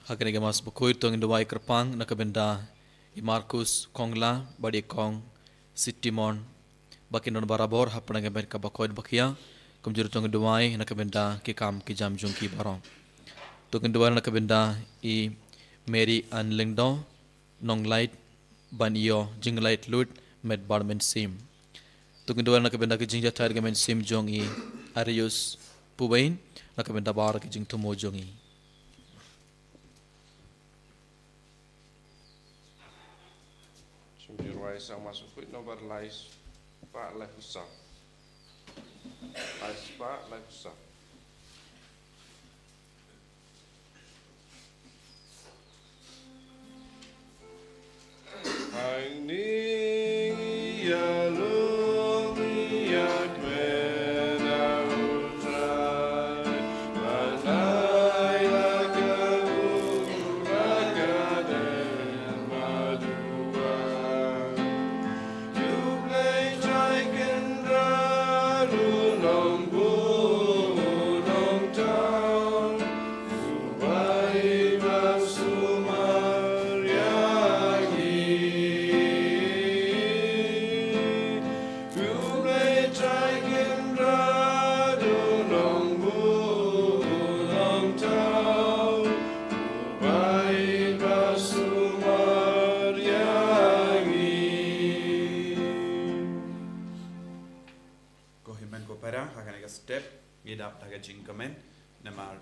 Hakane ke mas bukoi tong indawai kerpang nakabenda i Markus Kongla badi kong Sitimon bakin don barabor hapna ke ben ka bakoi bakia kumjur tong indawai nakabenda ki kam ki jam jung ki barong tong indawai nakabenda i Mary Ann Lingdo nong light ban iyo jing light lut med barmen sim tong indawai nakabenda ki jing jatar ke men sim jong i Arius Pubain nakabenda bar ki jing tumo jong i Jumpiruai sang masuk kuit nomor lais pak lai usah. Lais pak lai usah. Hai ni ya lu ya kwena utrai manai la ka den madua. Step ngidap daga jingkamen namar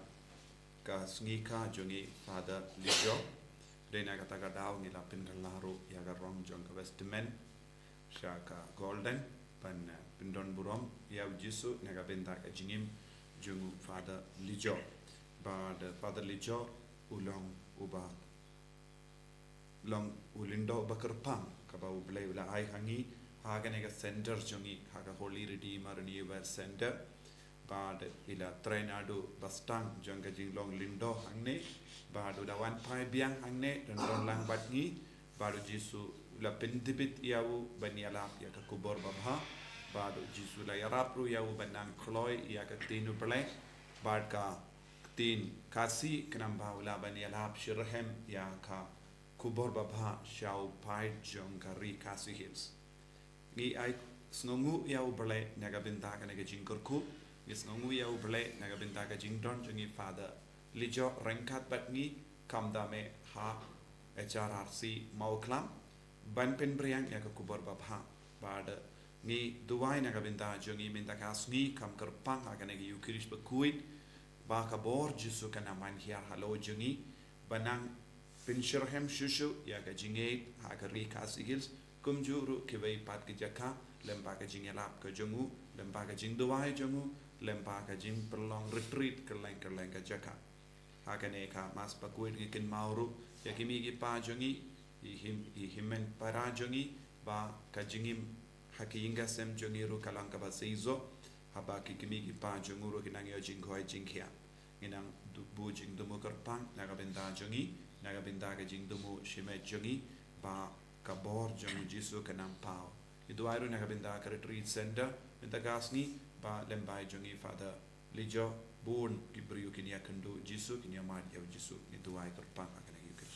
ka sngika jongi Father Lijo rena kata ka daw ngila pinlaru ya ga rong jong ka vestment shaka golden pan pindon burom ya jisu naga benta ka jingim jungu Father Lijo bad Father Lijo ulong uba long ulindo bakerpang ka ba ublay ula ai hangi haga nega center jongi haga Holy Redeemer Universe Center bad ila trainado bastang jangka jinglong lindo hangne badu dawan pai biang hangne dan ron lang batni badu jisu la pendibit yau baniala ya ka kubor babha badu jisu la yarapru yau banang kloy ya ka tinu ble bad ka tin kasi kenamba ula baniala shirhem ya ka kubor babha shau pai jangka ri kasi hills ngi ai snongu yau ble naga benta ka naga jingkurku Yes ngongu ya uble naga benta ka jingdon jungi Father Lijo rengkat batni kamdame ha HRRC mauklam ban penbriang ya ka kubor babha bad ni duwai naga benta jungi minta kasni kam kerpang aga nagi yukiris bekuit ba ka bor jisu kana man hiar halo jungi banang pinshirhem shushu ya ka jingate ha ka rikas igils kumjuru kibai pat ki jaka lemba ka jingelap ka jungu lemba ka jingduwai jungu lempa ka jing perlong retreat keleng ka jaka hakane ka mas pakuit gikin mauru ya kimi gi pa jongi i himen para jongi ba ka jingim hakinga sem jongi ru kalang ka baseizo haba ki kimi gi pa jonguru kinang yo jing khoi jing khia inang bu jing dumu kerpang naga benda jongi naga benda ka jing dumu shime jongi ba ka bor jongi jisu kanam pau itu airu naga benda ka retreat center benda gasni ba lembai jongi Father Lijo bun kibriu kinia kendu jisu kinia mad ya jisu itu ai terpang akan yuke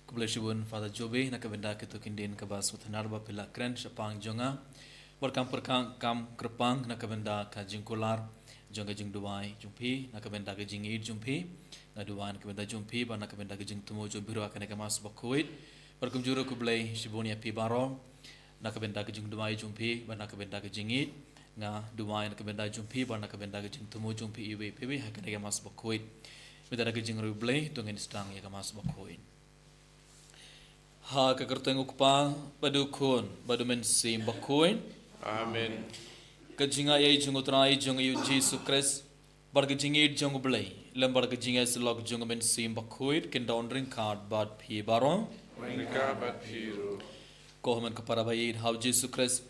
Kubleshibun Father Jobe nakabenda ketu kindin kabas uthanarba pila kren shapang jonga berkam perkang kam kerpang nakabenda ka jingkular jonga jing duai jumpi nakabenda ka jing id jumpi ngaduan nakabenda jumpi ba nakabenda ka jing tumo jumbiru akan ka mas bakuit berkum juru kublai shibunia pi baro nakabenda ka jing duai jumpi ba nakabenda ka jing id nga duai nakabenda jumpi ba nakabenda ka jing tumo jumpi iwe pewe akan ka mas bakuit medara ka jing rublai tungen stang ya ka mas bakuit ha ka kerteng ukpa badukun badumen sim bakuin Amen. ka jinga ye jungu trai jungu yu Jesus Christ barga jingi jungu blai lem barga jinga slog jungu men sim bakuit kin downring card bad phi baron Mereka berpiru. ko haman ka para bhai how Jesus Christ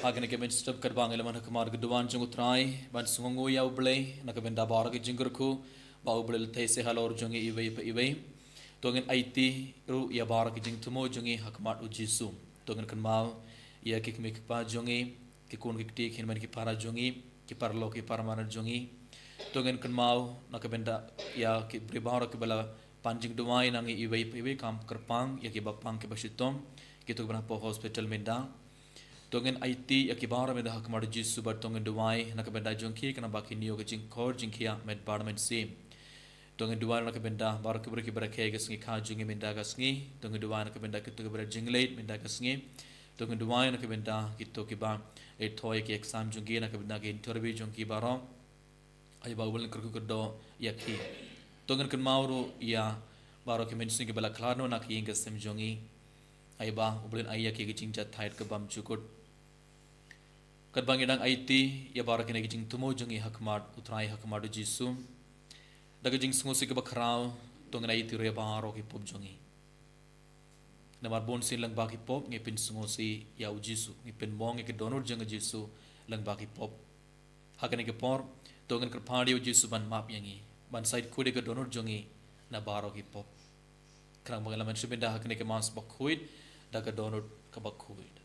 agane ke men stop kar bang eleman kumar gduwan jungu trai ban sungu ya blai nakabenda barga jingur ku ba blai thai se halor jungi iwe Tongin IT ru ya barak jing tumo jungi hakmat u jisu tongin kan mau ya kik mik pa jungi ki kun ki tik hin man ki para jungi ki parlo ki parmana jungi Tongen kan mau nak benda ya ki pribahar ke bala panjing duai nang iwei kam kerpang ya ki bapang ke basitom gitu bana po hospital menda tongen IT ya ki bahar menda hak mar jisu bar tongen duai nak benda jongki kana baki niyo ke jing kor jing kia med parliament sim tongen duai nak benda bar ke berki berke ke sngi kha jing menda ga sngi tongen duai nak benda ke to ber jing late menda ga sngi tongen duai nak benda gitu ki ba e thoy ki exam jongki nak benda ke interview jongki baro ay bawal kerku kerdo ya ki tongen kan mauro ya baro ke mensin ke bala klarno nak yeng ke sem jongi ay ba ublen ay ya ki jing chat thait ke bam chukut kat bang idang IT ya baro ke ne jing tumo jongi hakmat utrai hakmat jisu daga jing sungosi ke bakrao tongen IT re baro ke pop jongi namar bon sin lang ba ki pop nge pin sungosi ya jisu nge pin mong ke donor jong jisu lang ba ki pop hakane ke por tongen kerpadi jisu ban map yangi ban side kude ke donor jongi na baro ki pop krang bangala man subinda hakne ke mas bakhuid da ke donor ka bakhuid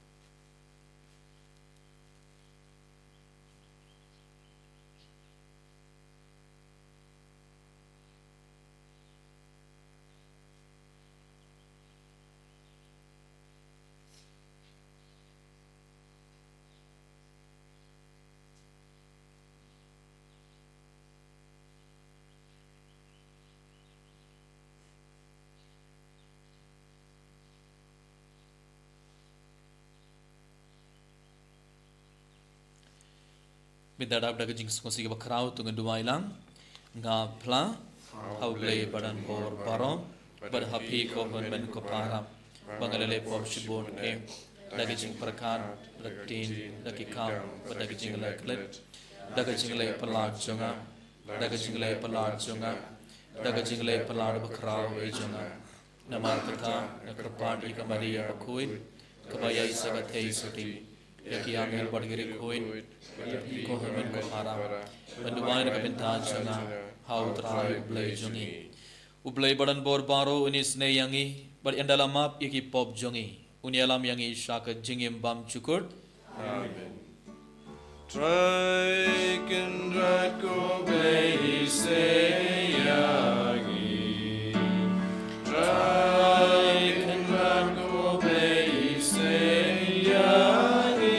bidadab daga jing skosi ke bakrau tungan duai lang nga pla hau play badan bor baro bad happy ko men ko para bangalale pop shibon ke daga jing prakan latin daga kam daga jing la klet daga jing la palak jonga daga jing la palak jonga daga jing la palak bakrau e jonga namar kata nakrpat ikamari bakuin kabaya isaga thei suti yaki angel badgiri koin ko hemen ko para banduan ka bentan changa how try ublay jongi ublay badan bor baro unis ne yangi bar endala map yaki pop jongi unialam yangi shaka jingim bam chukur Amen. Try can right go bay say yangi. Try can right go bay say yangi.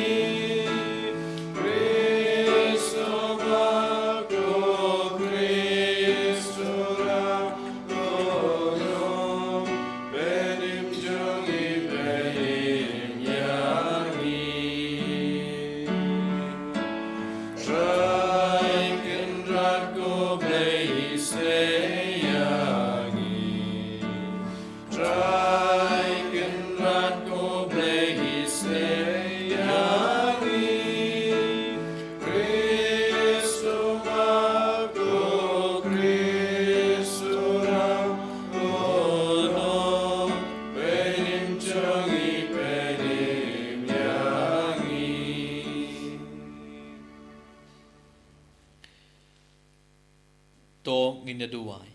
Cristo Bacco, Cristo Racco, Benim Jongi, Benim Yangi. Try can right go bay say yangi. Try can right go bay say yangi. Cristo Bacco, Cristo Racco, no, Benim Jongi, Benim Yangi. to nginne duai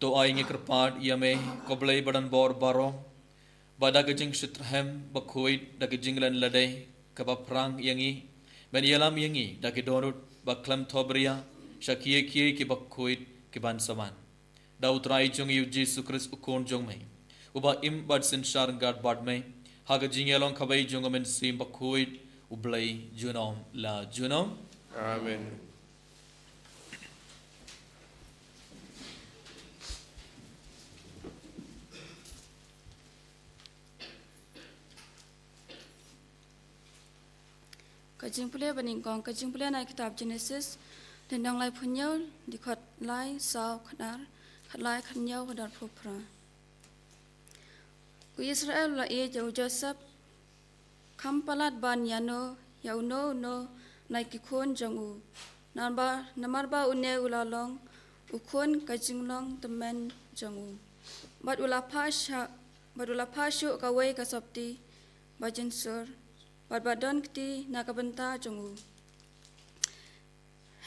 to ai ngi kerpat yame koblay badan bor baro bada gajing shitrhem bakhuid daga jinglan lade kabaprang yangi ben yalam yangi daga donut baklam thobria shakiye kiye ki bakhuid ki ban saman dautrai jong yu jisu kris ukon jong mai uba im bad sin shar gad bad mai haga jingelong khabai jong men sim bakhuid ublay junom la junom Amen. Kajing pulih beningkong kajing pulih naik kitab Genesis tendang lai punyau di khat lai sau khadar khat lai khanyau khadar phupra ku Israel la e jau Joseph kampalat ban yano yauno no naik kikon jangu namarba unne ulalong ukon kajing long temen jangu bad ula pashu kawai kasopti bajin sur Badon kiti nakabenta jongu.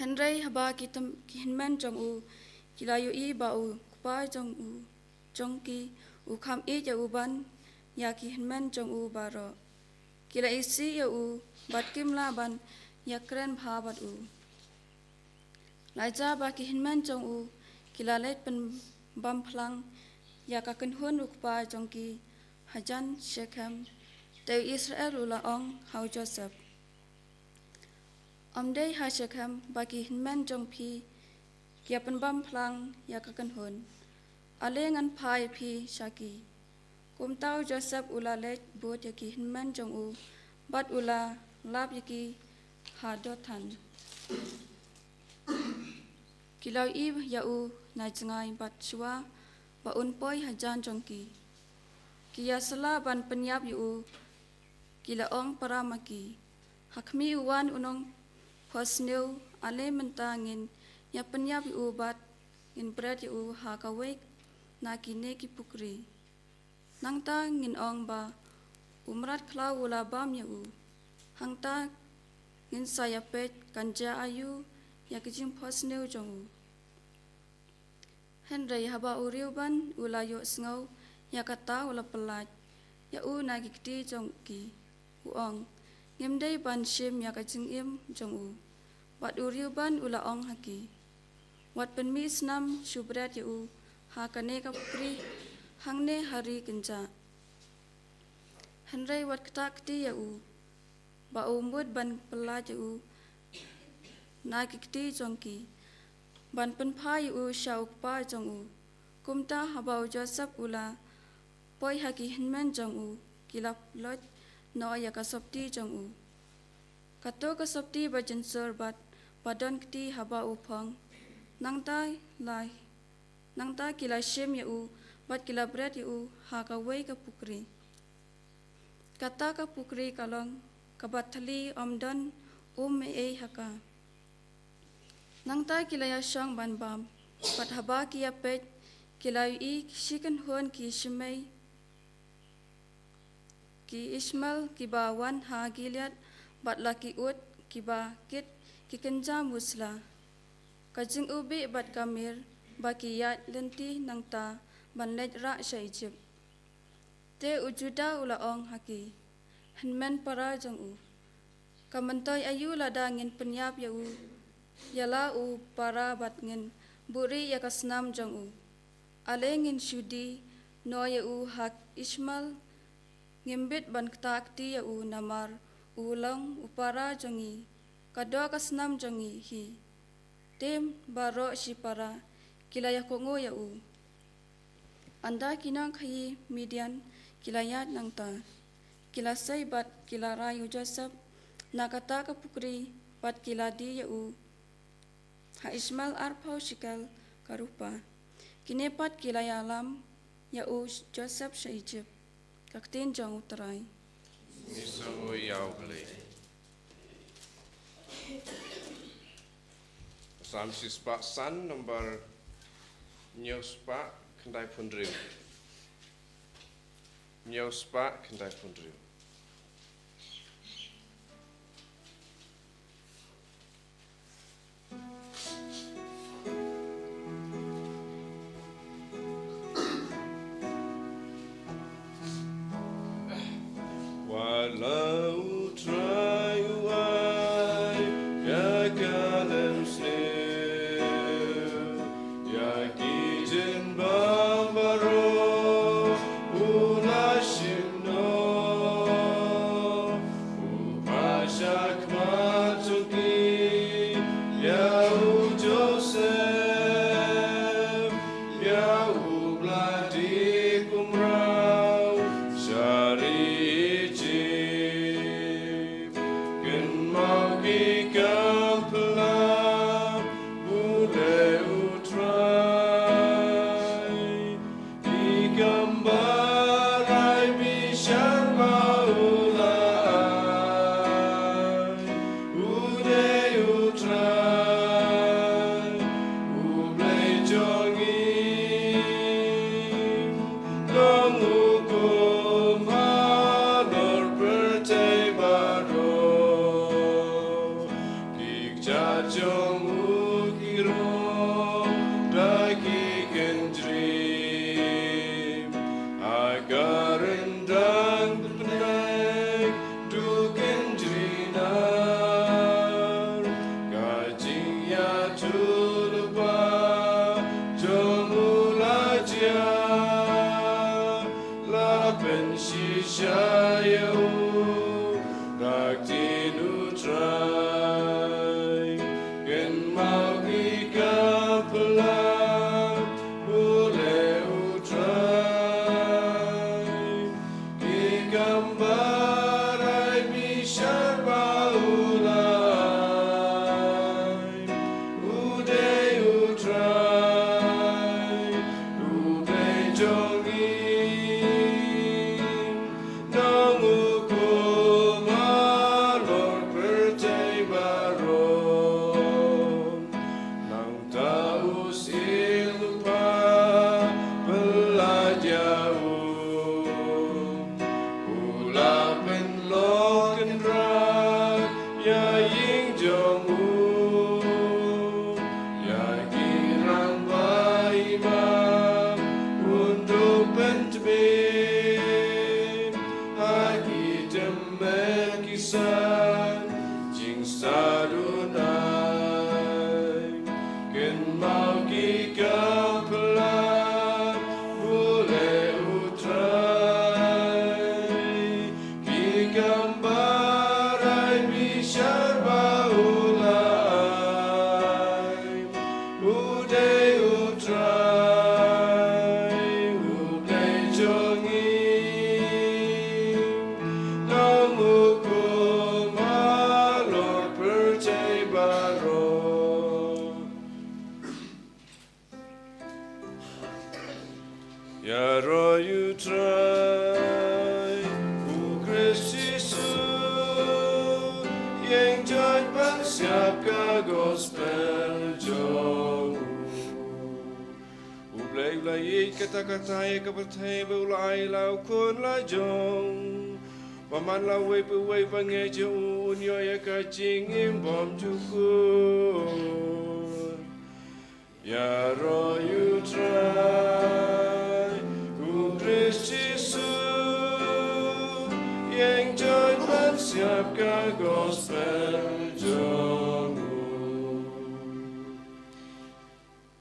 Henry haba kitam kihinmen jongu kilayu I bau kupa jongu jongki ukam I jauban ya kihinmen jongu baro. Kila isi ya u bat kim laban ya keren bhabat u. Laja baki hinman jong u kilalet pen bam plang ya kaken hun ukpa jong ki hajan Shechem te Israel ula ong hau Joseph. Amdei ha Shechem baki hinman jong pi kia pen bam plang ya kaken hun. Ale ngan pai pi shaki. Kum tau Joseph ula let buat yaki hinman jong u bat ula lap yaki hadotan. Kilau i ya u na jengai bat shua ba unpoi hajan jongki. Kia sela ban penyap yu kila ong paramaki. Hakmi uwan unong posneu ale mentangin ya penyap yu bat in bread yu hakawek na kine ki pukri. Nangta ngin ong ba umrat klau ula bam yu. Hangta ngin saya pet kanja ayu ya kijing posneu jongu. Henry haba uriu ban ula yo sngau ya kata ula pelat ya u na gikti jongki uong ngimdei ban shim ya kajing im jong u wat uriu ban ula ong haki wat penmi snam shubret ya u ha kane ka pri hangne hari kenja Henry wat ktakti ya u ba umud ban pelat ya u na gikti jongki ban penpai u syauk pa jong u kumta habau Joseph ula poi haki hinman jong u kilap lot no ya kasopti jong u kato kasopti ba jensur bat padon kti haba upang nangta kila shim ya u bat kila bread ya u ha ka wei ka pukri kata ka pukri kalong kabathali omdon e haka Nangta kila ya syang ban bam, pat haba kia pet, kila i shikan huan ki shimei, ki Ishmael ki ba wan ha Gilead, bat laki ut ki ba kit ki kenja musla. Kajing ubi bat kamir, ba ki yat lenti nangta ban lej ra sya Egypt. Te ujuda ula ong haki, henmen para jong u. Kamantoy ayu lada ngin penyap ya u. Yala u para bat ngin buri ya kasnam jong u. Ale ngin shudi no ya u hak Ishmael ngimbit ban ktakti ya u namar ulang upara jongi kado kasnam jongi hi. Tim baro si para kila ya kongo ya u. Anda kinang kayi Midian kila yat nangta. Kila say bat kila rayu Joseph nakata kapukri bat kila di ya u. Ha Ismail arpau shikel karupa. Kinepat kilaya alam ya u Joseph sa Egypt. Kaktin jang utaray. Misa o yaw beli. Samsis pak san nomor news pak kendai pundriu. News pak kendai pundriu. Walau trayu ai ya kalem snew ya kijin bambaro ulashino upashak matuki ya u Joseph ya u bladi kumrau syari Shayau Gaktinu Trai Gen Mauki Kapala Ule Utrai Kikambarai Bisharbaulai Ude Utrai Ude Jongi Kata-kata kapatai beulai lau kun la jong Paman la wei pu wei pange jung Nyo ya kacing im bom cukun Ya ro you try Ku Kristi Yesus Yang join persiapkan gospel jong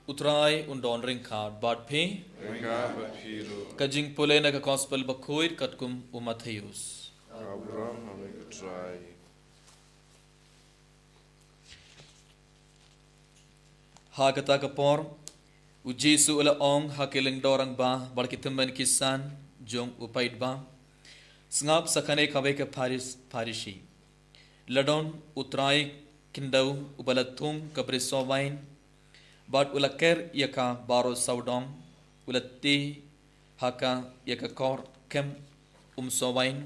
Utrai undon ringkad bad pe Mereka berpiru kajing pule na ka gospel bakuir katkum Mattheus. Abraham mereka try Ha kata kapor ujisu ula ong hakiling dorang ba barkitemen kisan jong upaid ba sngap sakane kabe ke Parishi ladon utrai kindau ubalatum kabre sowain bad ulaker yaka baro saudong ulatti haka yaka kor kem sowain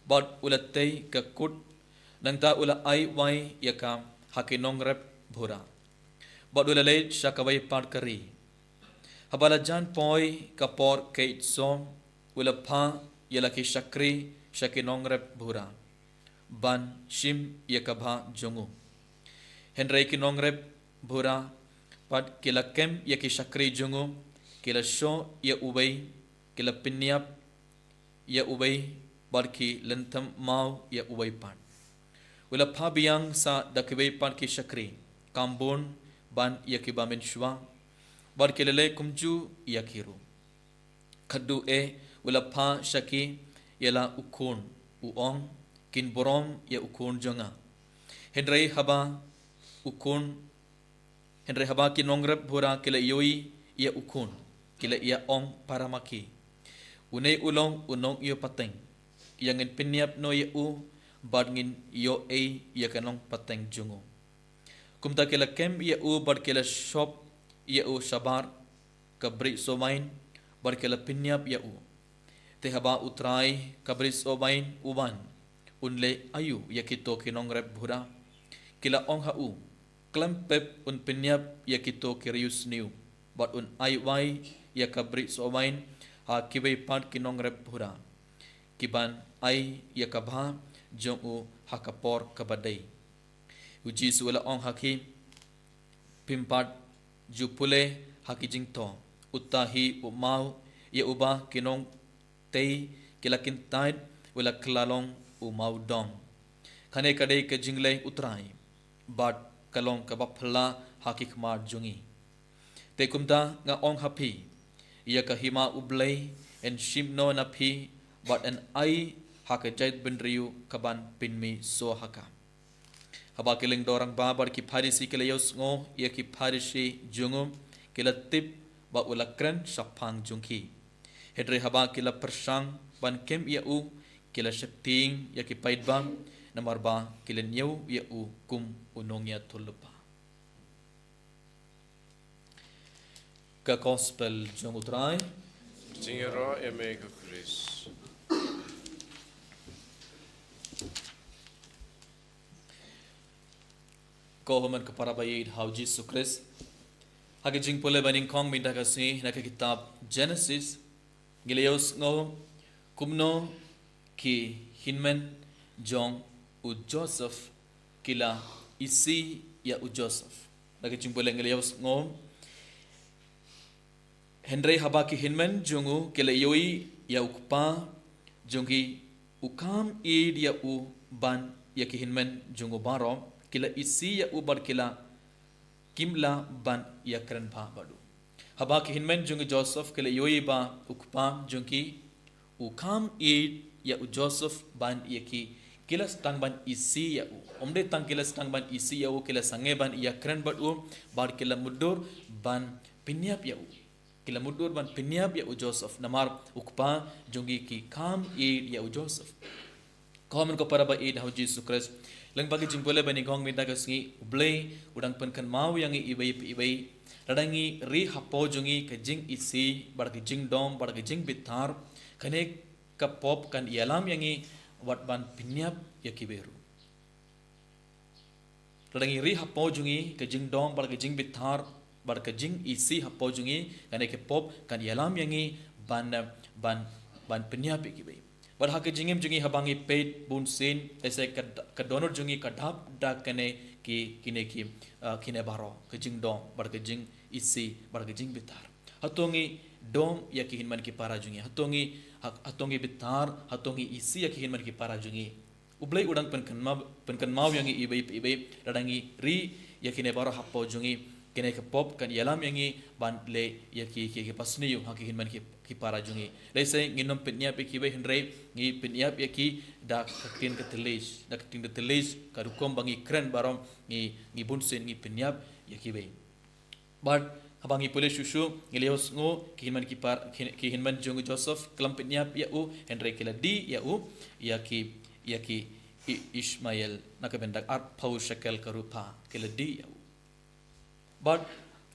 bad ulatte ka kut nangta ula ai wai yaka hakinong rep bhura bad ulalay shakawai part kari habalajan poi kapor kait som ulapha yalaki shakri shakinong rep bhura ban shim yakabha jongu henry kinong rep bhura pad kila kem yaki shakri jongu kila sho ya ubay kila pinyap ya ubay barki lentam mau ya ubay pan wala phabiyang sa dakibay pan ki shakri kambon ban yaki bamin shwa barki lele kumju yakiru khaddu e wala pha shaki yala ukon uong kin borom ya ukon jonga henry haba ukon henry haba ki nongrep bura kila yoi ia ukun kila ia ong paramaki unai ulong unong iyo pateng yang pinyap no ia u badngin yo e ia kanong pateng jungo kumta kila kem ia u bad kila shop ia u sabar kabri somain bad kila pinyap ia u te haba utrai kabri somain uban unle ayu yakito kinongrep bura kila ong ha u klempep un penyap yakito kirius niu but un aiwai yakabri somain ha kibay pad kinong rep hura kiban ai yakabha jong u hakapor kabadai uji suala ong haki pimpat jupule haki jingto utahi umau ya ubah kinong tei kilakin taid wala klalong umau dong khane kadai ke jinglai utrai but kalong kabapla hakik mar jungi te kumta nga ong hapi ia kahima ublei en shimno na phi but an ai haka jait benriu kaban pinmi so haka haba kiling dorang babar ki Pharisi kila yos ngo ya ki Pharisi jungum kila tip ba ulakran sapang jungki hedre haba kila persang ban kem ya u kila shepting ya ki paidbang namar ba kila nyau ya u kum unong ya tulupa ka gospel jung utrai Tingera e me ka Chris. ko homan ka para bayid how Jesus Christ hagi jing pole baning kong minda kasi na ka kitab Genesis gileos ngo kumno ki hinmen jong u Joseph kila isi ya u Joseph naka jing pole gileos ngo Henry haba ki hinmen jongu kila yoi ya ukpa jongi ukam id ya u ban ya ki hinmen jongu baro kila isi ya u bar kila kimla ban ya kran pha badu haba ki hinmen jongi Joseph kila yoi ba ukpa jongi ukam id ya u Joseph ban ya ki kila stang ban isi ya u omde tang kila stang ban isi ya u kila sange ban ya kran badu bar kila mudur ban pinyap ya u kila mudur ban pinyap ya u Joseph namar ukpa jongi ki kam id ya u Joseph komen ko para ba id how Jesus Christ lang bagi jimpole bani gong minta kasngi uble udang penkan mau yang ibai radangi ri hapo jongi ka jing isi barki jing dom barki jing bitar kane ka pop kan yalam yangi wat ban pinyap ya kiberu radangi ri hapo jongi ka jing dom barki jing bitar barka jing isi hapo jungi kane ke pop kan yalam yangi ban penyap ikibai bar hak jingim jungi habangi peit bun sin ese ka donor jungi ka dhap dak kane ki kine ki kine baro ke jing dom barka jing isi barka jing bitar hatongi dom ya ki hinman ki para jungi hatongi bitar hatongi isi ya ki hinman ki para jungi ublai udang penkan mau yangi ibai radangi ri ya kine baro hapo jungi kene ke pop kan yalam yangi ban le ya ki pasni yu haki hinman ki para jungi le se nginom pitnya pe ki be henre ngi pitnya pe ki da katin ke telis ka rukom bangi kren barom ngi bunsen ngi pitnya ya ki be but habangi pole shushu ngeleos ngo ki hinman jungu Joseph klam pitnya ya u henre kila di ya u ya ki Ishmael nakabendak art pau shekel karupa kila di ya u but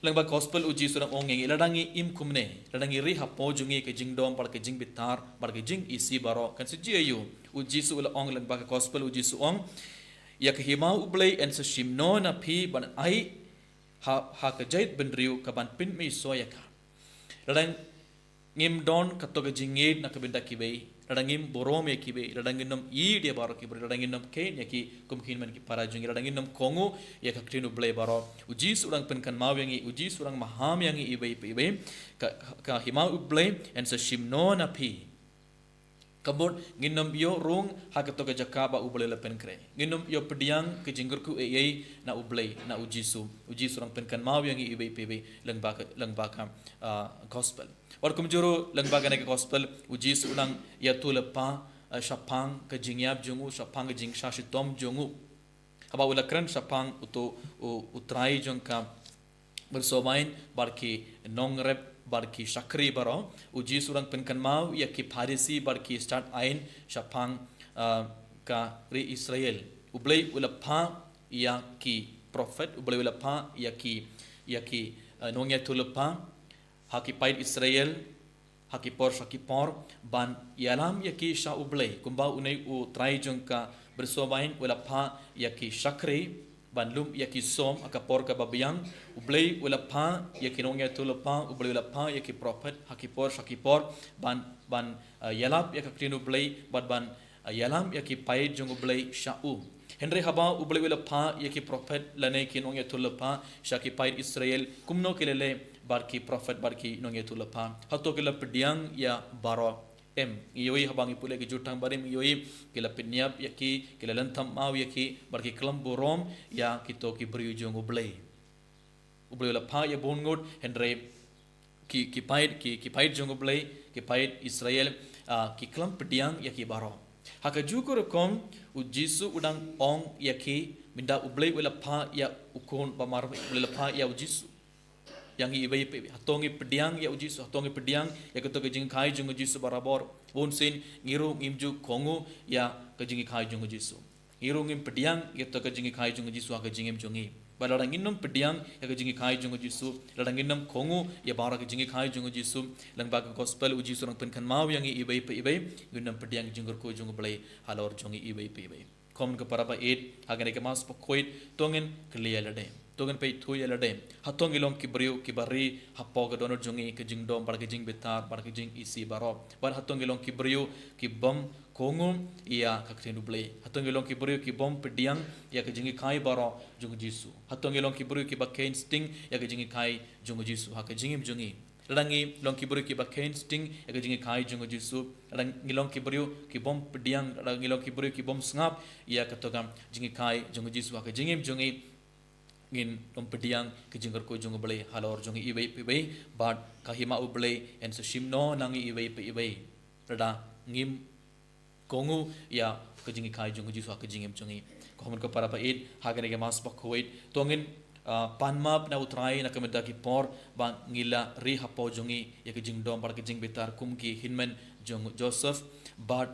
langba gospel uji surang ongeng iladangi im kumne ladangi ri hapo jungi ke jingdom par ke jing bitar par ke jing isi baro kan suji ayu uji su ula ong langba gospel uji su ong ya ke himau ublei en sa shimno na phi ban ai ha ke jait benriu ka ban pin mi soya ka ladang ngim don kato ke jingid na ke benda kibei ladangim borom ya kibe ladanginom i dia baro kibe ladanginom kain ya ki kumkin man ki para jungi ladanginom kongu ya ka krinu blai baro uji surang penkan mau yangi uji surang maham yangi ibe ka himau blai en sa shimno na phi kabut nginom yo rung ha ka to ka jakaba ublai la pen kre nginom yo pediang ke jingurku ei na ublai na uji surang penkan mau yangi ibe langba ka gospel और कुमजोरो लंगबागा ने के gospel uji sunang ya tulapa shapang ke jingyap jungu shapang ke jing shashitom jungu haba ulakran shapang uto utrai jongka bersomain barki nongrep barki shakri baro uji surang penkan mau ya ki Pharisi barki start ain shapang ka ri Israel ublai ulapa ya ki prophet ublai ulapa ya ki nongya tulapa haki pait Israel haki por ban yalam yaki sha ublei kumba unai u trai jongka bersomain wala pha yaki shakri ban lum yaki som aka por ka babiang ublei wala pha yaki nongya tulapa ublei wala pha yaki prophet haki por ban yalap yaki klin ublei ban yalam yaki pait jong ublei sha u Henry haba ublei wala pha yaki prophet lane ki nongya tulapa shaki pait Israel kumno kelele barki prophet barki nongye tulapa hato kila pediang ya baro em yoi habangi pule ki jutang barim yoi kila pinyap yaki kila lantam mau yaki barki kelam borom ya kito ki beriu jong ublei la pa ya bongot henre ki pait jong ublei ki pait Israel ki kelam pediang ya ki baro haka juko rekom u jisu udang ong ya ki minda ublei wala pa ya ukon pamar wala pa ya u jisu yang ibai hatongi pediang ya u jisu hatongi pediang ya keto ke jing kai jung jisu barabor bon sin ngiru ngimju kongu ya ke jing kai jung jisu ngiru ngim pediang ya to ke jing kai jung jisu ke jingim jungi balarang innom pediang ya ke jingi kai jung jisu larang innom kongu ya bara ke jingi kai jung jisu lang bag gospel u jisu rang pen kan mau yang ibai pe ibai gunam pediang junggur ko jung blai halor jungi ibai pe ibai kom ke paraba 8 hagane ke mas pokoit tongen clear lade tongen pe thuya lade hatong ilong ki brio ki bari hapo ke donor jungi ke jingdom bar ke jing betar bar ke jing isi baro bar hatong ilong ki brio ki bom kongu ia kakten duble hatong ilong ki brio ki bom pediang ya ke jingi kai baro jung jisu hatong ilong ki brio ki bakain sting ya ke jingi kai jung jisu ha ke jingim jungi rangi long ki brio ki bakain sting ya ke jingi kai jung jisu rangi long ki brio ki bom pediang rangi long ki brio ki bom sngap ia katogam jingi kai jung jisu ha ke jingim jungi ngin tom pediang ke jinggar ko jung blai halor jung ibai ibai bad kahima ublai en so shimno nangi ibai ibai rada ngim kongu ya ke jingi kai jung jisu ha ke jingim jungi ko ko para pa 8 hagane ke mas bakhoit tongin panmap na utrai na kameda ki por bang ngila ri hapo jungi ya ke jingdom bar ke jing betar kum ki hinman jung Joseph but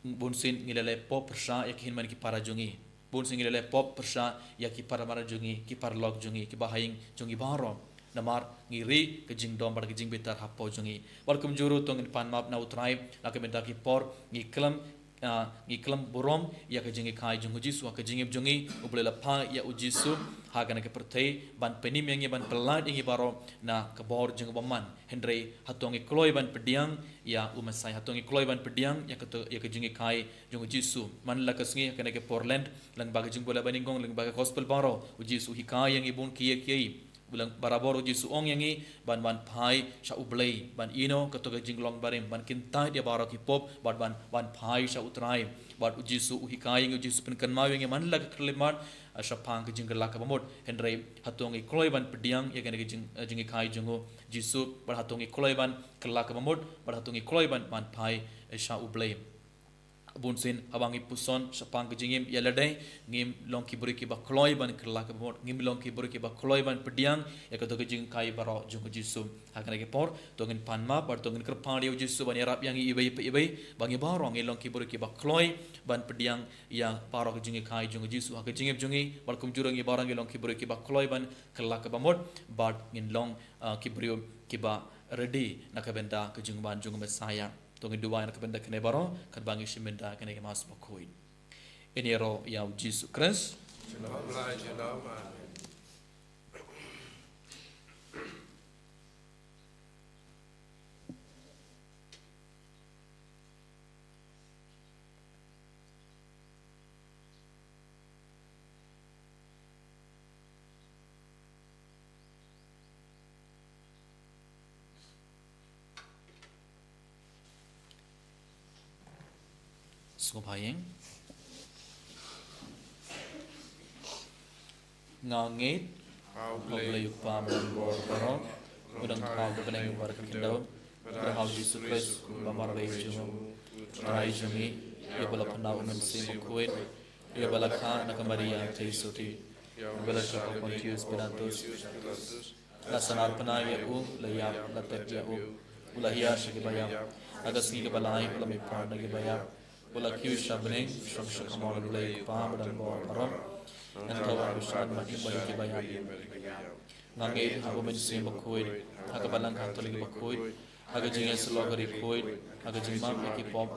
bunsin ngilale pop persha ya ki hinman ki para jungi bunsin ngilale pop persha ya ki para mara jungi ki parlok jungi ki bahaying jungi baro namar ngiri ke jingdom bar ke jing betar hapo jungi warkum juru tongin panmap na utrai na kameda ki por ngiklam borom ya ke jingi kai jung jisu ke jingi jungi ublela pa ya ujisu ha kana ke pertai ban penim yang ban pelat yang baro na ke bor jung baman hendrei hatongi kloi ban pediang ya umasai hatongi kloi ban pediang ya ke jingi kai jung jisu man la kasngi kana ke portland lang bag jung bola baningong lang bag gospel baro ujisu hikai yang ibun kiye bulang barabor uji suong yangi ban pai sha ublei ban ino katoga jinglong barim ban kintai dia baro ki pop ban pai sha utrai ban uji su hikai uji su penkan mau yang man lag klimat sha pang ke jingla ka bamot hendrei hatongi kloi ban pediang ya kan jingi kai jungo jisu ban hatongi kloi ban kelak ka bamot ban hatongi kloi ban pai sha ublei bunsin abangi puson sapang kejingim yaladai ngim long ki buri ki ba kloi ban kerla ke bot ngim long ki buri ki ba kloi ban pediang ya ka to kejing kai baro jung jisu hakana ke por tongin panma bar tongin kerpang dia jisu ban yarap yang ibai bangi baro ngim long ki buri ki ba kloi ban pediang ya baro kejing kai jung jisu ha kejing jungi bar kum jurang i barang long ki buri ki ba kloi ban kerla ke bamot bar ngin long ki buri ki ba ready nak benda kejing ban jung mesaya tong dua nak benda kene baro kan bangi shimenda kene ke mas bakoi ini ro ya Jesus Christ Sungpayeng ngangit Haublay pa melambor baro udang tau kebenang bar kendau udang hau Jesus Christ bamarai jungu rai jungi ia bala pandau mensim kuit ia bala kha nakamaria teisuti bala kha Pontius Pilatus nasanar panai u layap latet ya u ulahia shigibaya agasgi ke balai ulami prana gibaya Bola kiu shabring from shakamol lake palm dan bor parom and tawa bishan mati bagi kibaya ngangai hago mensim bakoi haga balang katolik bakoi haga jingai slogari koi haga jingmam eki pop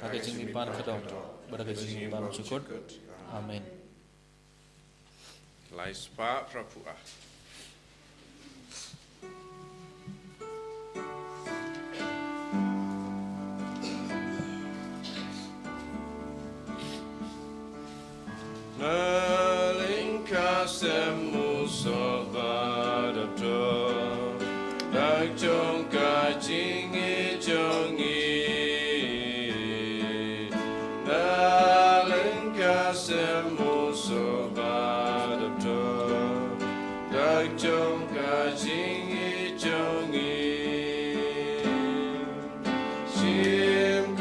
haga jingi pan kadom baraga jingi bam cukut amen lai spa prapua Semu sobadato dak jong ka jingi jongi nalen ka semu sobadato dak jong ka jingi jongi sim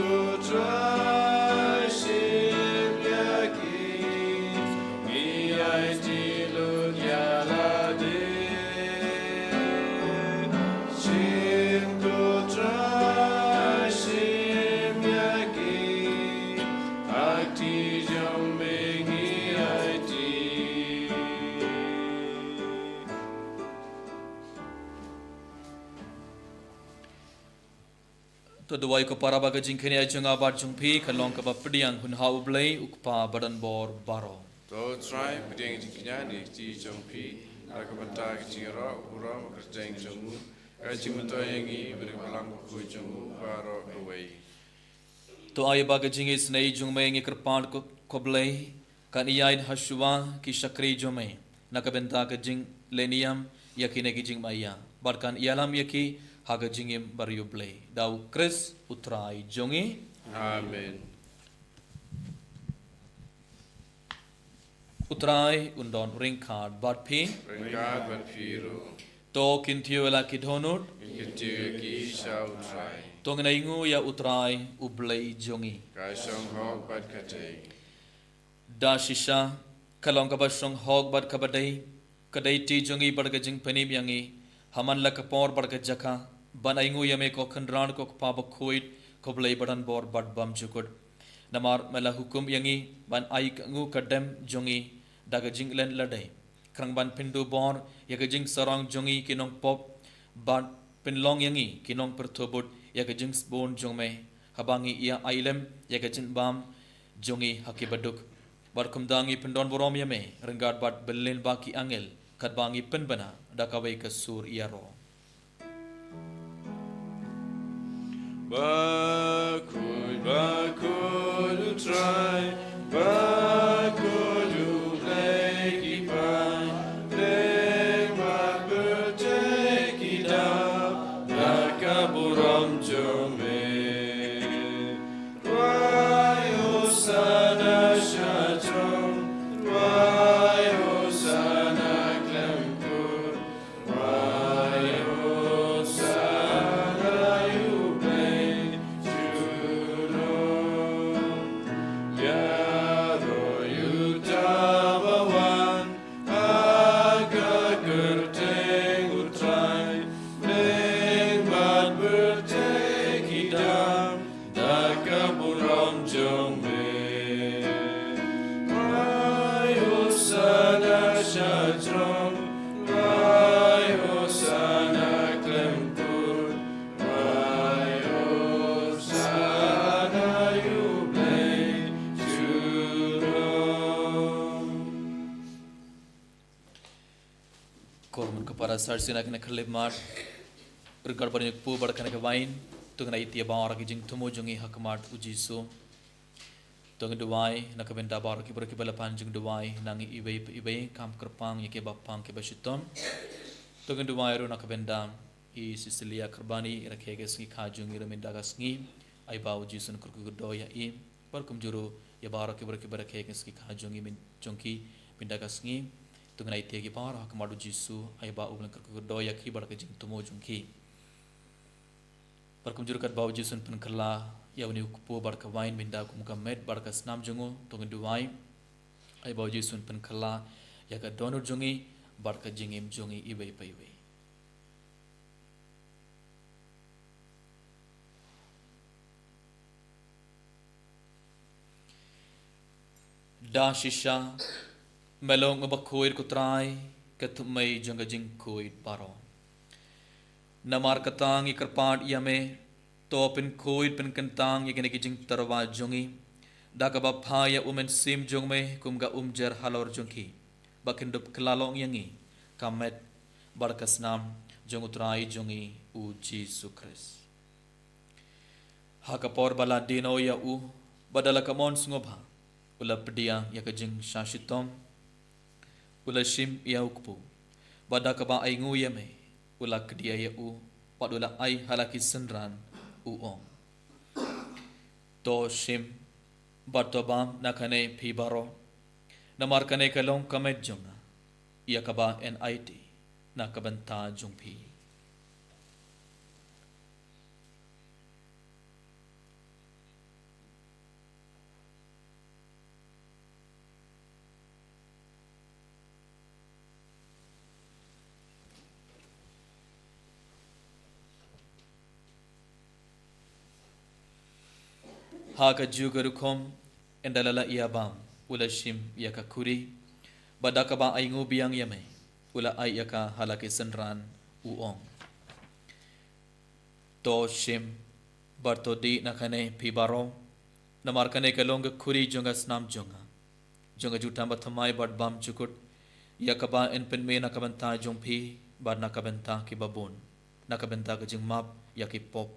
to duai ko para baga jing kini ajunga bar jung pi kalong ka ba pediang hun hau blai ukpa badan bor baro. To try pediang jingnya ni ci jompi aku benta kecira ura kerjang jomu kaji mento yangi beri malam ku jomu baro away. To ay baga jing is nei jung mai ngi kerpan ko blai kan iyain hasuwa ki shakri jome nakabenta ka jing leniam yakine ki jing maya barkan ialam yaki haga jingim bariu blai dau Chris utrai jongi. Amen. Utrai undon ring card bat pi Ringkat berfiru to kintio la kidhonut kecil ki shau try. to ngingu ya utrai ublai jongi Kasong hok bat kate. da shisha kalong ka basong hog bat kabadai kadai ti jongi barga jing panim yangi haman la kapor barga jaka banaingu yame ko khandran ko pa ba khoit ko blai badan bor bat bam chukut namar mala hukum yangi ban ai ngu kadam jongi daga jing len ladai krang ban pindu bor yaga jing sarang jongi kinong pop ban pinlong yangi kinong perthobut yaga jing spon jongme habangi ia ailem yaga jin bam jongi hakibaduk barkumdangi pendon borom yame renggat bat belin baki angel kadbangi penbana dakawai kasur iaro. Bakul utrai, bakul ublai kipai, lewat berteki dap, dakaburam jome. Wai hosana syajong, wai hosana klemkur, wai hosana yublai. Yaro yutabawan agak kerteng utrai lengbat bertekidam dakaburam jombe Ayosana syajrom Ayosana klemkur Ayosana yublai Kormun kepada sarsina kena kelip mat Regar banyak pu bar kena kewain Tungna itia bawar ki jing tumu jungi hakmat uji so Tungna duwai nak benda bawar ki bar ki balapan jing duwai nangi ibai kam kerpang yake bapang ke bashitom Tungna duwai ru nak benda I Sicilia kerbani rakhe sngi khajung ira minda sngi ai ba uji sun kurku do ya I bar kum juru ya bawar ki bar rakhe sngi khajung min jongki minda sngi Tungna itia ki bawar hakmat uji so ai ba ublan kurku do ya ki bar ki jing tumu jongki Barkum juru kat bau jisun pen kerla ya uni ukpo barka wain minda kum kamet barka snam jungu tong duai ai bau jisun pen kerla ya ka donor jungi barka jingim jungi ibai paiwe da shisha melong ngabakhoir kutrai katumai janga jing koit baro Namar katang ikarpad yame to pen koit pen kentang yakene ki jing tarwa jongi dakaba phaya umen sim jongme kumga umjer halor jongki bakindup klalong yangi kamet barkasnam jongutrai jongi u Jesus Christ hakapor bala dino ya u badala kamon sngobha ula pedia yakajing shashitom ula shim ya ukpu badakaba aingu yame ula kedia ya u padula ai halaki senran uong to shim batobam nakane phibaro namar kane kalong kamet jonga yakaba NIT nakabanta jungphi Haka jugarukom endalala iabam ula shim yaka kuri badaka ba aingu biang yame ula ay yaka halaki senran uong to shim Bartodi nakane pi baro namar kane kalong khuri jonga snam jonga jutamba thamai bad bam chukut yakaba en penme nakabanta jong pi bad nakabanta ki babun nakabanta ka jing map yaki pop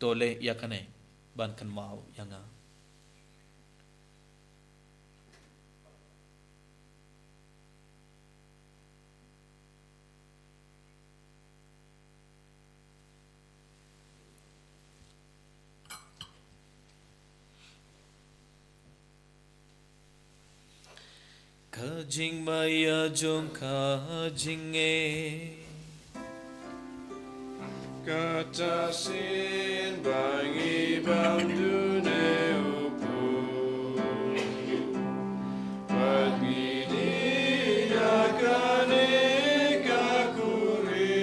tole yakane ban kan mau yanga Kajing maya jong kajing Katasin bangi bam dune upu Pagidi yakane kakuri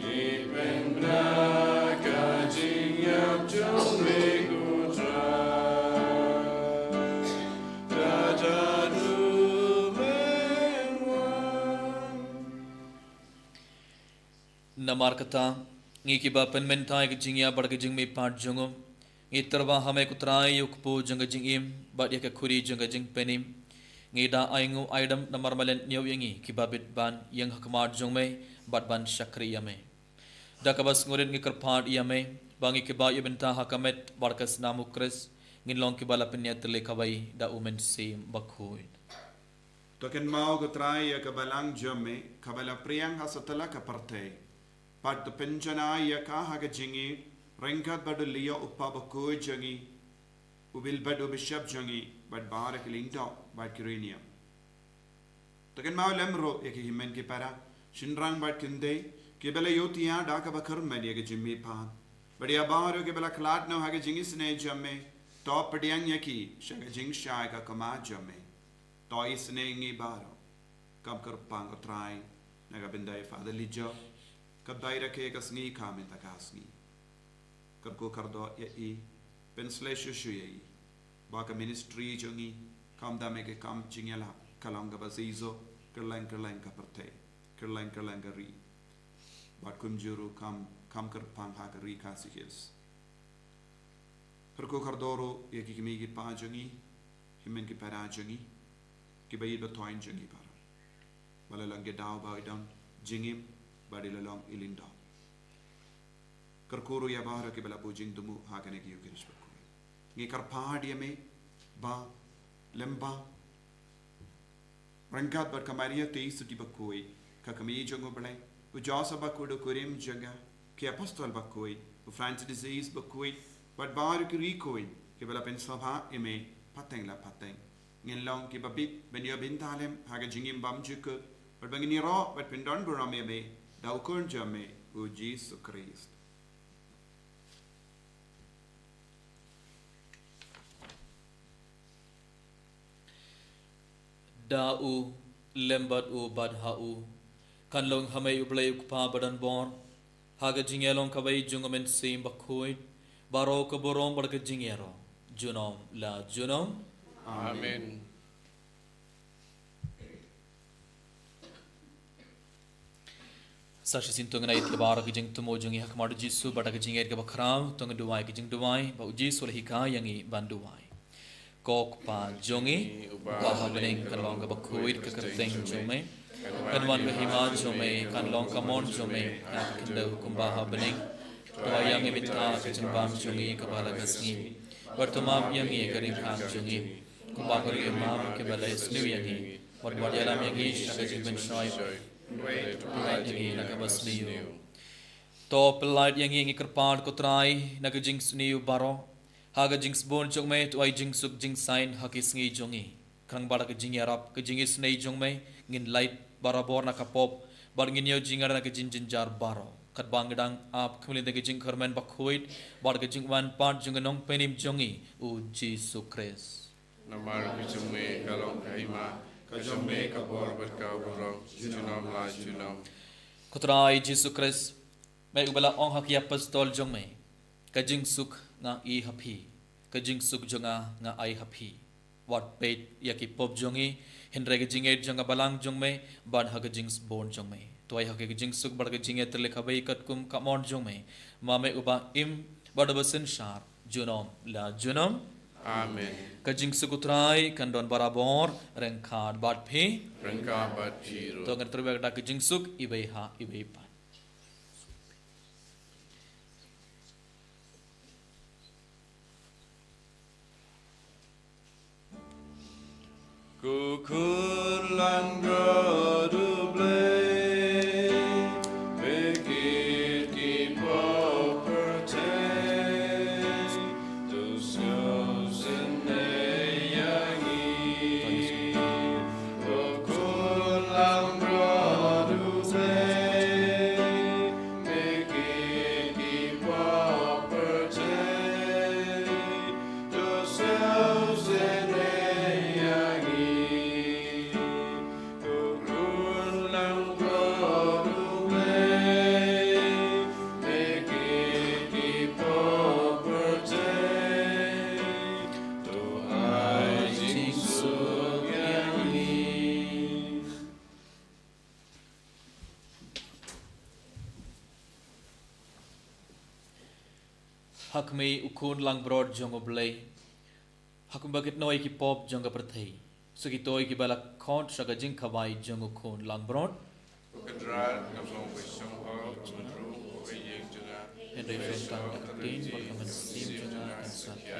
Ipen bra kajing yap jong mekutra Namar kata ngi kiba penmen thai ke jingya bar ke jing me part jongo ngi terwa hame kutrai yukpo jonga jingim bad ya ke khuri jonga jing penim ngi da aingu aidam namar malen nyau yangi kiba bit ban yang hakmar jong me bad ban shakri yame da kabas ngurin ngi karphat yame bangi kiba yebenta hakamet barkas namukres ngin long kiba la penya tele kawai da umen sim bakhui Token mau ko trai ya kabalang jome kabala priang hasatala ka parte pat penjana ya ka ha ga jingi rengkat badu liya uppa bakko jangi ubil badu bishap jangi bad barak lingta bad kirenia Token mau lemro ya ki himen ki para shinrang bad kinde kibala yotiya da ka bakar men ya ga jimmi pa badiya baro kibala klat no ha ga jingi sne jamme top padiang ya ki shaga jing shay ka kama jamme to isne ngi baro kam kar pang trai naga bindai fa da lijo kab daira ke kasngi kamen ta kasngi kab ko kardo ya i penslesh shu ye ba ka ministry jongi kam da me ke kam chingela kalanga basizo kerlang ka parte kerlang ka ri bat kum juru kam kar pang ha ka ri kasikels kar ko kardoro ye ki mi gi pa jongi himen ki para jongi ki bayi ba toin jongi para bala lang ge daw ba idam jingim badila long ilinda karkuru ya bahara ke bala bujing dumu hakane ki yukiris bakku ngi karpad yame ba lemba rangkat bar kamaria te suti bakku ka kami jongo bale u jasa bakku do kurim janga ke apostol bakku u francis disease bakku bad bar ki rikoin ke bala pen sabha eme pateng la pateng ngin long ki babit ben yo bintalem haga jingim bam juk bad bangini ro bad pendon burame be da ukon jame u Jesus Christ da u lembat u bad ha u kan long hamai u blai ukpa badan bor haga jingelong kabai jungomen sim bakhoi baro ko borom bar ke jingero junom la junom Amen Sashi sin tunga nait lebar ki jing tumo jungi hakmar jisu bada ki jing ke bakram tunga duwai ki jing duwai ba jisu lehi ka yangi banduwai kok pa jungi ba habling kan long ka bakhuit ka kerteng jume kan wan ka hima jume kan long ka mon jume ka kinda kumba habling duwai yangi bita ka jing bam jungi ka bala gasni bertumam yangi ka ring khang jungi kumba ka ri mam ke bala snu yangi war yalam yangi ka jing ben shoy Pelait yang ini nak basniu. To pelait yang ini kerpad kotrai nak jings niu baro. Haga jings bon jong me tu ai jings suk jings sign hakis ngi jongi. Krang bara ke jing yarap ke jingis nei jong me ngin light barabor nak pop bar ngin yo jingar nak jin jinjar baro. Kat bangdang ap kemulin de jing kermen bakhuit bar ke jing wan part jong nong penim jongi u Jesus Christ. Namar kijume kalong kaima Kajome kabor berkau borong Junam la junam Kutrai Jesus Christ May ubala ong haki apostol jong may Kajing suk nga i hapi Kajing suk jonga nga ai hapi Wat peit yaki pop jongi Hindre kajing ed jonga balang jong may Bad ha kajing born jong may tuai hak ke jing suk bar ke jing eter lekha bai kat kum kamon jong mai mame uba im badabasen shar junom la junom Amen. ka jing suk utrai kan don barabor rengkhad bat phi Rengka bat piro. to ngar terbe dak ke jing suk ibai ha ibai pa Kukur langga dublei, bekir ki poperte, tu sios yangi. Kukur langga dublei, bekir ki poperte, tu sios yangi. hak mei ukun lang broad jong oblei hak bagit noi ki pop jong prathei suki toy ki bala khont saga jing khawai jong ukun lang broad Kedrat kapsong wisong out matru oyeng juga. Henry Fentang Tin berkaman sim jong kan satya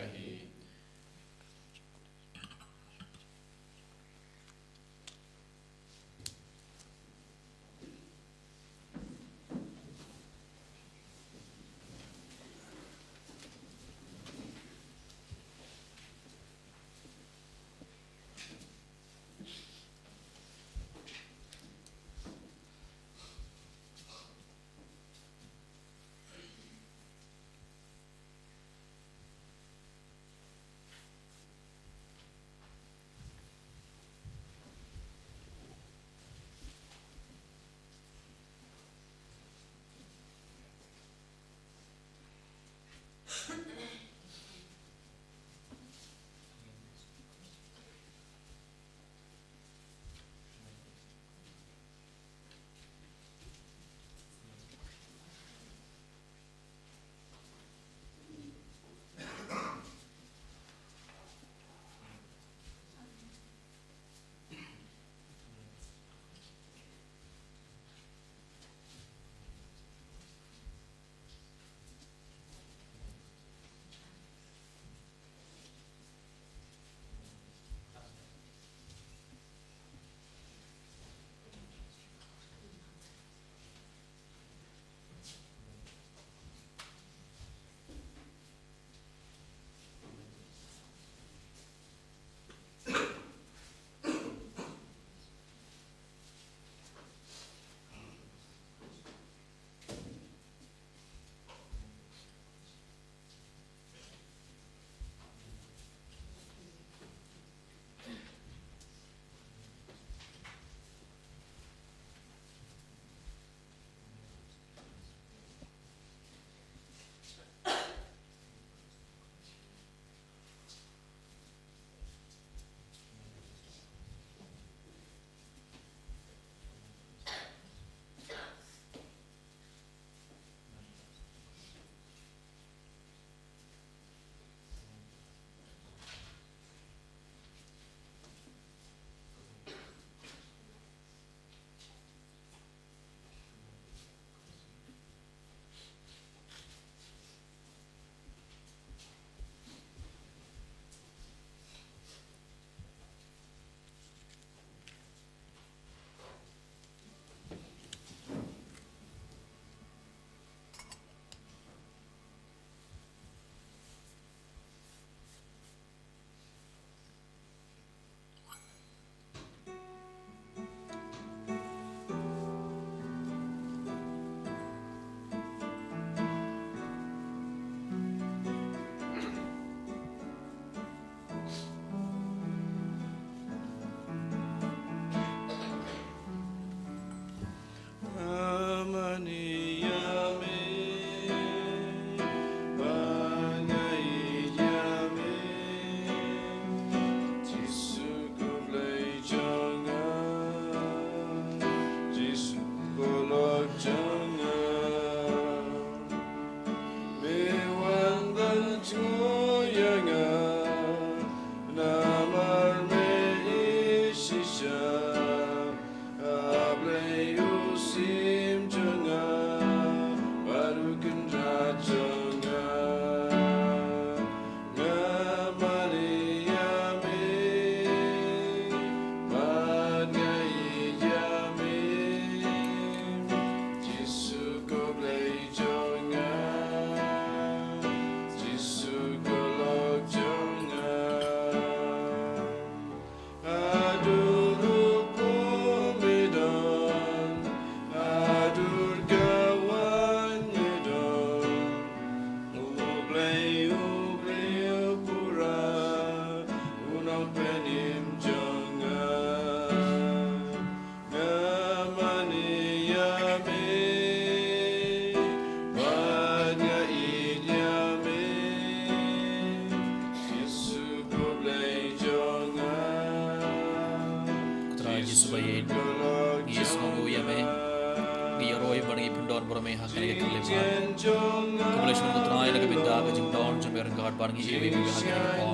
ke keleman kemuliaan ko try na kabinda ka jing down jing meron God ban gi ewe bi ha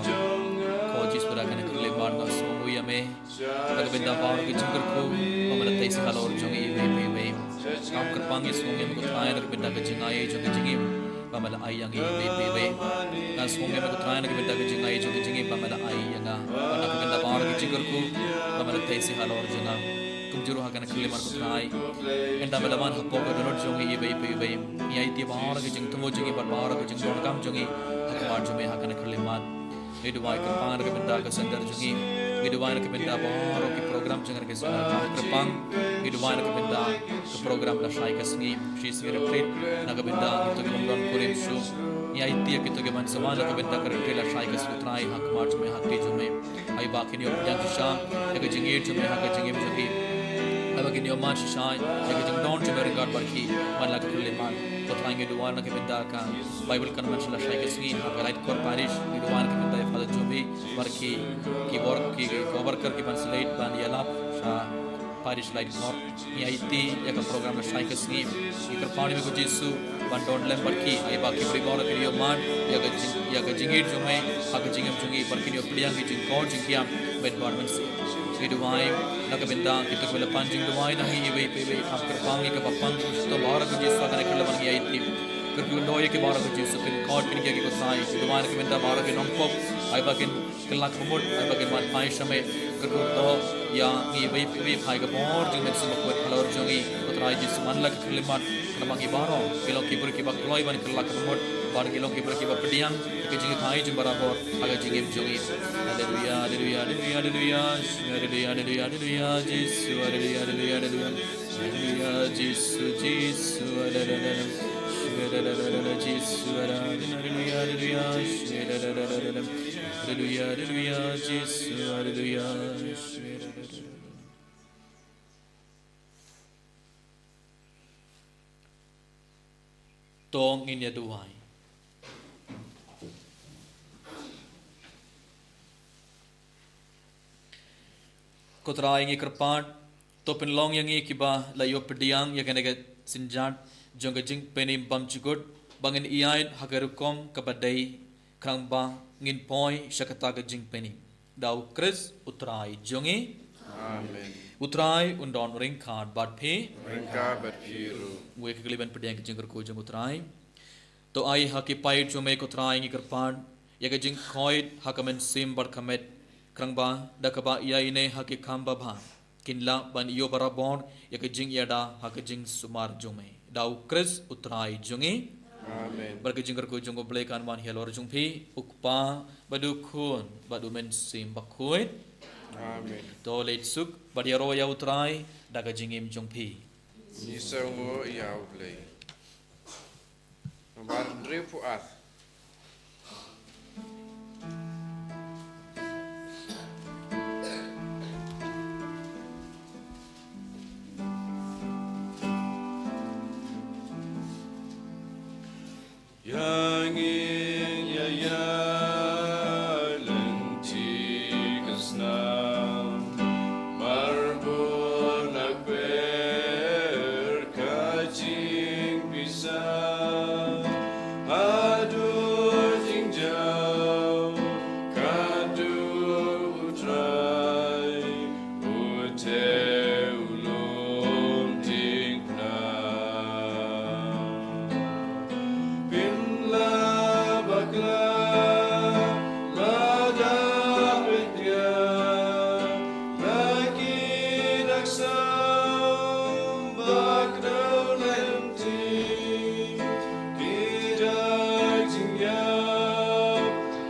ko jis para kana keleman ka songu yame na kabinda power ki jing ko mamala tai se kalor jing ewe bi kam kerpangi songu ko try na kabinda ka jing ai jing jing mamala ai yang ewe bi ka songu ko try na kabinda ka jing ai jing mamala ai yang na kabinda power ki jing ko mamala tai se kalor jing kumjuru hakana keleman ko try enda melaman hapo ko donor jongi ibe ya iti bahar ke jing tumo jingi par bahar ke jing don kam jongi hakmar jume hakana keleman idwai ke pangar ke benda ke center jongi idwai ke benda bahar ke program jangar ke kam kerpang idwai ke benda ke program la shai ke sngi shi sira trip na ke benda itu ke london kurim shu ya iti ke to ke man samala ke benda ke la shai ke sutrai hakmar jume hakti jume ai bakin yo yang sham ya ke jingi jume hakka jingi jongi Abagin yo man shai ya ke down to very God barki man la ke man to thange duwan na ke benda ka Bible convention la shai ke sngi ha right core parish duwan ke benda father jobi barki ki work ki cover kar ki translate ban yala sha parish light core ya iti ya ka program la shai ke sngi ikar pani me ko jesu ban don lem barki ai ba ki bri gor ke yo man ya ka jingit jume ha ka jingam jungi barki yo pliang ki jing core jing kiam med barman se Duwai nakabinda kita kula panjing duwai nahi ibe kham kerpangi ke papang to bahar ke jesu kana kelawan gi aiti kerku doye ke bahar ke jesu kin kod kin ke ko sai duwai nakabinda bahar ke nongpop ai bakin kelak pemut ai bakin man pai same kerku do ya gi ibe phai ke bor jing met sum ko kalor jongi utrai jesu man lak keleman kemangi baro kilo kibur ki bakloi ban kelak pemut ban kilo kibur ki bapdiang ke jing khai jing barabor aga jing jongi haleluya haleluya haleluya haleluya haleluya haleluya haleluya jesu haleluya haleluya haleluya haleluya jesu jesu haleluya haleluya jesu haleluya haleluya haleluya haleluya jesu haleluya tong in ya duai Kotrai ngi kerpan topen long yang ngi kiba la yo pediang ya kene sinjat jonga jing penim bam jugut bangin iai hagarukom kabadai krang bang ngin poi shakata ga jing penim dau kris utrai jongi Amen. utrai undon ring card bat phe Ringka berpiru. we ke kliban pediang ke jing ko jong utrai to ai haki pai jume kotrai ngi kerpan ya ga jing khoid hakamen sim bar kamet krangba dakaba ia ine haki khamba bha kinla ban yo barabon ya ke jing yada haki jing sumar jume dau kris utrai jongi Amen. barke jing ko jongo blekan man helor jungphi ukpa badu khun badu men sim bakhoi Amen. to leit suk badiaro ya utrai daga jingim jungphi Nisango iau play. Nomor ribu at. Yangin ya lenti kesnam marbon akber kajing bisa aduh jingjau kadu utrai ute ulum tingna Binla bakla lada vidya lagi daksam bakdau lenti kidak jingyap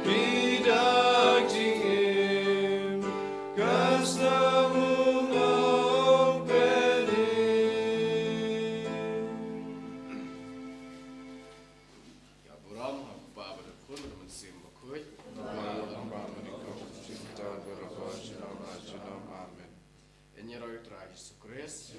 kidak jingim kastamu mau pedi Ya Abraham aku bapa berkul dengan sim bakui. Ini roh Yesus Kristus.